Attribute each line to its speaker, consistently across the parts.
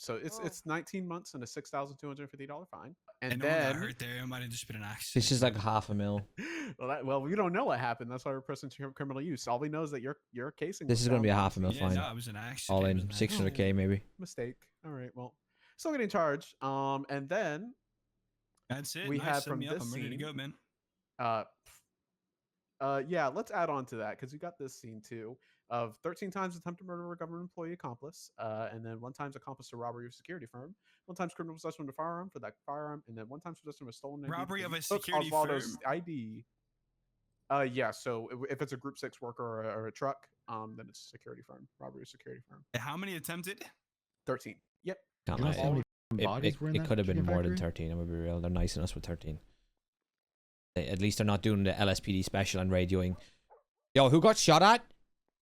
Speaker 1: So it's 19 months and a $6,250 fine. And
Speaker 2: Anyone got
Speaker 1: then
Speaker 2: hurt there, it might have just been an accident.
Speaker 3: It's just like $500,000.
Speaker 1: well, we don't know what happened. That's why we're pressing criminal use. All we know is that your casing.
Speaker 3: This is going to be a $500,000
Speaker 2: Yeah,
Speaker 3: fine.
Speaker 2: no, it was an accident.
Speaker 3: All
Speaker 2: It
Speaker 3: in
Speaker 2: was an accident.
Speaker 3: $600K maybe.
Speaker 1: Mistake. All right. Well, still getting charged. And then
Speaker 2: That's it.
Speaker 1: we
Speaker 2: Nice.
Speaker 1: have
Speaker 2: Set
Speaker 1: from
Speaker 2: me up.
Speaker 1: this
Speaker 2: I'm ready to
Speaker 1: scene,
Speaker 2: go, man.
Speaker 1: Yeah, let's add on to that because we got this scene too of 13 times attempted murder of a government employee accomplice, and then 1 time accomplice to robbery of a security firm, 1 time criminal possession of a firearm for that firearm, and then 1 time possession of a stolen ID.
Speaker 2: Robbery of a
Speaker 1: Took
Speaker 2: security
Speaker 1: Osvaldo's
Speaker 2: firm?
Speaker 1: ID. Yeah, so if it's a group 6 worker or a truck, then it's a security firm. Robbery of a security firm.
Speaker 2: How many attempted?
Speaker 1: 13. Yep.
Speaker 3: Can't
Speaker 4: You know
Speaker 3: lie.
Speaker 4: how many bodies were in
Speaker 3: It
Speaker 4: that
Speaker 3: could have been
Speaker 4: chicken
Speaker 3: more than
Speaker 4: factory?
Speaker 3: 13. I'm gonna be real. They're nice enough with 13. At least they're not doing the LSPD special and radioing. Yo, who got shot at?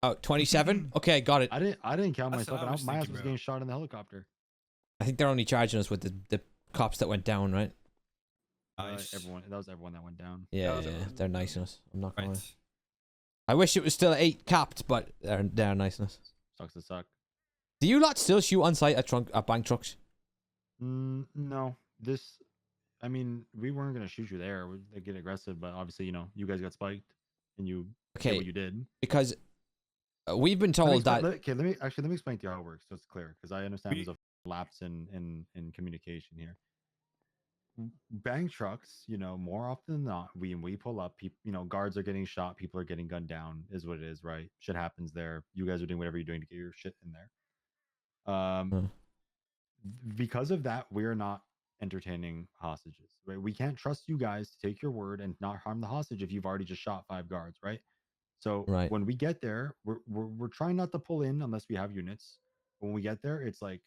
Speaker 3: Oh, 27? Okay, got it.
Speaker 4: I didn't count
Speaker 2: That's what
Speaker 4: myself.
Speaker 2: I was
Speaker 4: My ass
Speaker 2: thinking,
Speaker 4: was
Speaker 2: bro.
Speaker 4: getting shot in the helicopter.
Speaker 3: I think they're only charging us with the cops that went down, right?
Speaker 2: Nice.
Speaker 4: Everyone, that was everyone that went down.
Speaker 3: Yeah,
Speaker 1: was
Speaker 3: yeah,
Speaker 1: everyone.
Speaker 3: they're nice enough. I'm not gonna lie.
Speaker 2: Right.
Speaker 3: I wish it was still 8 capped, but they're nice enough.
Speaker 4: Sucks to suck.
Speaker 3: Do you lot still shoot on site at bank trucks?
Speaker 4: No, I mean, we weren't gonna shoot you there. They get aggressive, but obviously, you guys got spiked, and you did
Speaker 3: Okay,
Speaker 4: what you did.
Speaker 3: because we've been told that.
Speaker 4: Okay, let me explain to you how it works, so it's clear, because I understand
Speaker 2: We-
Speaker 4: there's a lapse in communication here. Bank trucks, more often than not, we pull up, people, guards are getting shot, people are getting gunned down, is what it is, right? Shit happens there. You guys are doing whatever you're doing to get your shit in there. Because of that, we're not entertaining hostages, right? We can't trust you guys to take your word and not harm the hostage if you've already just shot 5 guards, right? So
Speaker 3: Right.
Speaker 4: when we get there, we're trying not to pull in unless we have units. When we get there, it's like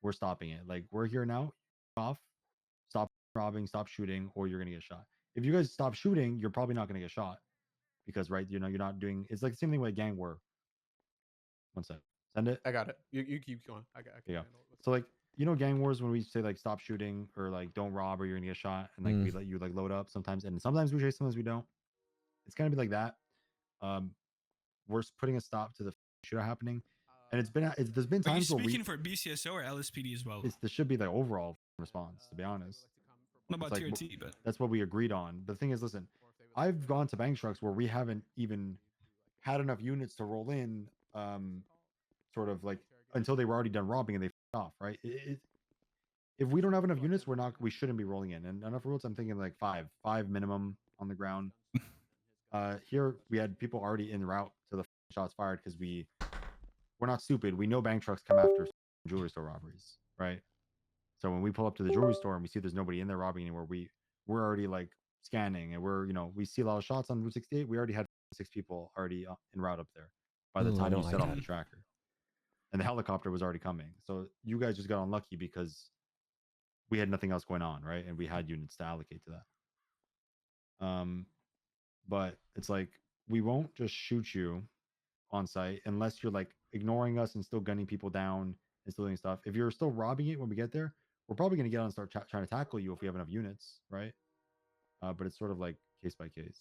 Speaker 4: we're stopping it. Like, we're here now, off, stop robbing, stop shooting, or you're gonna get shot. If you guys stop shooting, you're probably not gonna get shot because, right, you're not doing. It's like the same thing with a gang war. One sec, send it.
Speaker 1: I got it. You keep going. I can
Speaker 4: Yeah.
Speaker 1: handle it.
Speaker 4: So like, gang wars, when we say like stop shooting or like don't rob or you're gonna get shot, and like we let you like load up sometimes, and sometimes we chase, sometimes we don't. It's gonna be like that. We're putting a stop to the shootout happening, and there's been
Speaker 2: Are you
Speaker 4: times where
Speaker 2: speaking for BCSO or LSPD as well?
Speaker 4: this should be the overall response, to be honest.
Speaker 2: Not about
Speaker 4: it's like,
Speaker 2: TRT, but
Speaker 4: That's what we agreed on. The thing is, listen, I've gone to bank trucks where we haven't even had enough units to roll in, sort of like until they were already done robbing and they off, right? If we don't have enough units, we shouldn't be rolling in. And enough roads, I'm thinking like five minimum on the ground. Here we had people already en route to the shots fired because we're not stupid. We know bank trucks come after jewelry store robberies, right? So when we pull up to the jewelry store and we see there's nobody in there robbing anywhere, we're already like scanning, and we see a lot of shots on Route 68. We already had 6 people already en route up there by the
Speaker 3: Ooh, I
Speaker 4: time you
Speaker 3: don't
Speaker 4: set
Speaker 3: like
Speaker 4: off
Speaker 3: that.
Speaker 4: the tracker, and the helicopter was already coming. So you guys just got unlucky because we had nothing else going on, right? And we had units to allocate to that. But it's like, we won't just shoot you on site unless you're like ignoring us and still gunning people down and still doing stuff. If you're still robbing it when we get there, we're probably going to get on and start trying to tackle you if we have enough units, right? But it's sort of like case by case.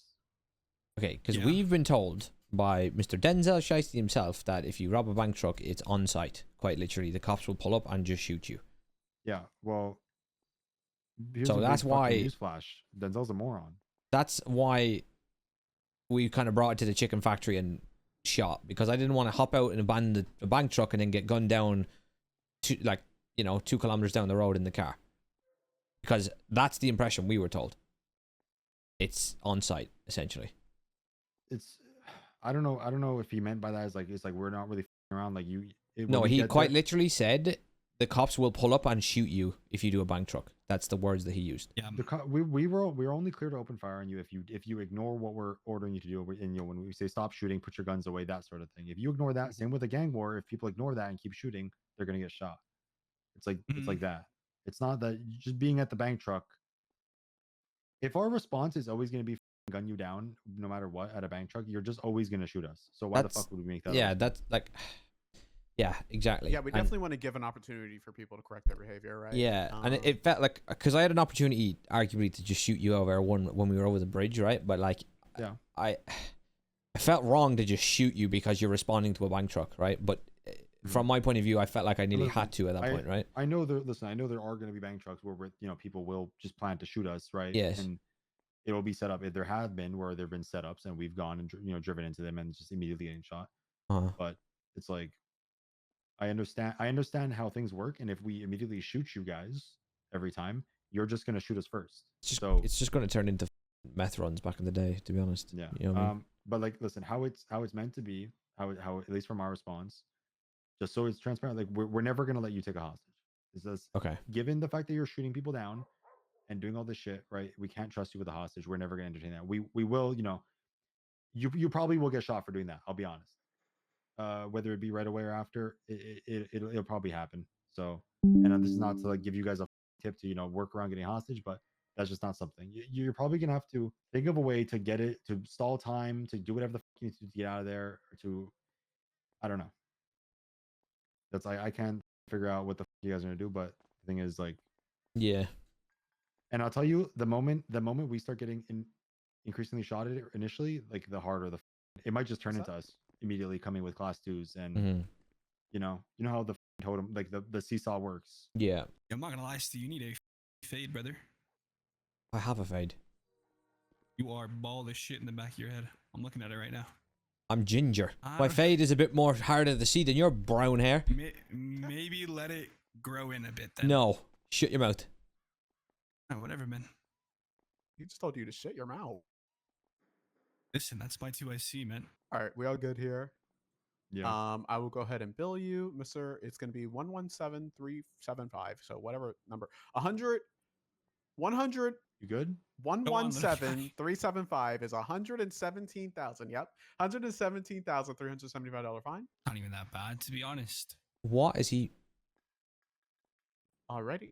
Speaker 3: Okay, because
Speaker 2: Yeah.
Speaker 3: we've been told by Mr. Denzel Shiesty himself that if you rob a bank truck, it's on site. Quite literally, the cops will pull up and just shoot you.
Speaker 4: Yeah, well, here's
Speaker 3: So
Speaker 4: a big
Speaker 3: that's
Speaker 4: fucking
Speaker 3: why-
Speaker 4: newsflash. Denzel's a moron.
Speaker 3: That's why we kind of brought it to the chicken factory and shot, because I didn't want to hop out and abandon a bank truck and then get gunned down to 2 kilometers down the road in the car, because that's the impression we were told. It's on site essentially.
Speaker 4: I don't know if he meant by that is like, it's like we're not really f***ing around, like
Speaker 3: No, he quite literally said the cops will pull up and shoot you if you do a bank truck. That's the words that he used.
Speaker 2: yeah.
Speaker 4: We were only clear to open fire on you if you ignore what we're ordering you to do, and when we say stop shooting, put your guns away, that sort of thing. If you ignore that, same with a gang war, if people ignore that and keep shooting, they're gonna get shot. It's like that. It's not that just being at the bank truck. If our response is always gonna be gun you down no matter what at a bank truck, you're just always gonna shoot us. So why the fuck would we make that?
Speaker 3: Yeah, that's like, yeah, exactly.
Speaker 1: Yeah, we definitely want to give an opportunity for people to correct their behavior, right?
Speaker 3: Yeah, and it felt like, because I had an opportunity, arguably, to just shoot you over when we were over the bridge, right? But like,
Speaker 4: Yeah.
Speaker 3: I felt wrong to just shoot you because you're responding to a bank truck, right? But from my point of view, I felt like I nearly
Speaker 4: Listen,
Speaker 3: had to at that point, right?
Speaker 4: I know there. Listen, I know there are going to be bank trucks where people will just plan to shoot us, right?
Speaker 3: Yes.
Speaker 4: And it will be set up. There have been where there've been setups, and we've gone and driven into them and just immediately getting shot. But it's like, I understand how things work, and if we immediately shoot you guys every time, you're just going to shoot us first.
Speaker 3: It's just going to turn into meth runs back in the day, to be honest.
Speaker 4: Yeah.
Speaker 3: You know what I mean?
Speaker 4: But like, listen, how it's meant to be, how at least from our response, just so it's transparent. Like, we're never going to let you take a hostage. It says,
Speaker 3: Okay.
Speaker 4: given the fact that you're shooting people down and doing all this shit, right? We can't trust you with a hostage. We're never going to entertain that. We will, you probably will get shot for doing that. I'll be honest. Whether it be right away or after, it'll probably happen. So, and this is not to like give you guys a tip to work around getting hostage, but that's just not something. You're probably gonna have to think of a way to get it, to stall time, to do whatever the fuck you need to get out of there, or to, I don't know. That's I can't figure out what the fuck you guys are gonna do, but the thing is, like,
Speaker 3: Yeah.
Speaker 4: and I'll tell you, the moment we start getting increasingly shot at it initially, like, the harder it might just turn into us immediately coming with class 2s, and you know how the totem, like the seesaw works.
Speaker 3: Yeah.
Speaker 2: I'm not gonna lie, Stu, you need a fade, brother.
Speaker 3: I have a fade.
Speaker 2: You are bald as shit in the back of your head. I'm looking at it right now.
Speaker 3: I'm ginger. My fade is a bit more harder to see than your brown hair.
Speaker 2: Maybe let it grow in a bit then.
Speaker 3: No. Shut your mouth.
Speaker 2: Oh, whatever, man.
Speaker 1: He just told you to shut your mouth.
Speaker 2: Listen, that's my 2IC, man.
Speaker 1: All right, we all good here.
Speaker 4: Yeah.
Speaker 1: I will go ahead and bill you, Mr. It's going to be 117375. So whatever number, 100.
Speaker 4: You good?
Speaker 1: 117375 is 117,000. Yep, $117,375 fine.
Speaker 2: Not even that bad, to be honest.
Speaker 3: What is he?
Speaker 1: Alrighty.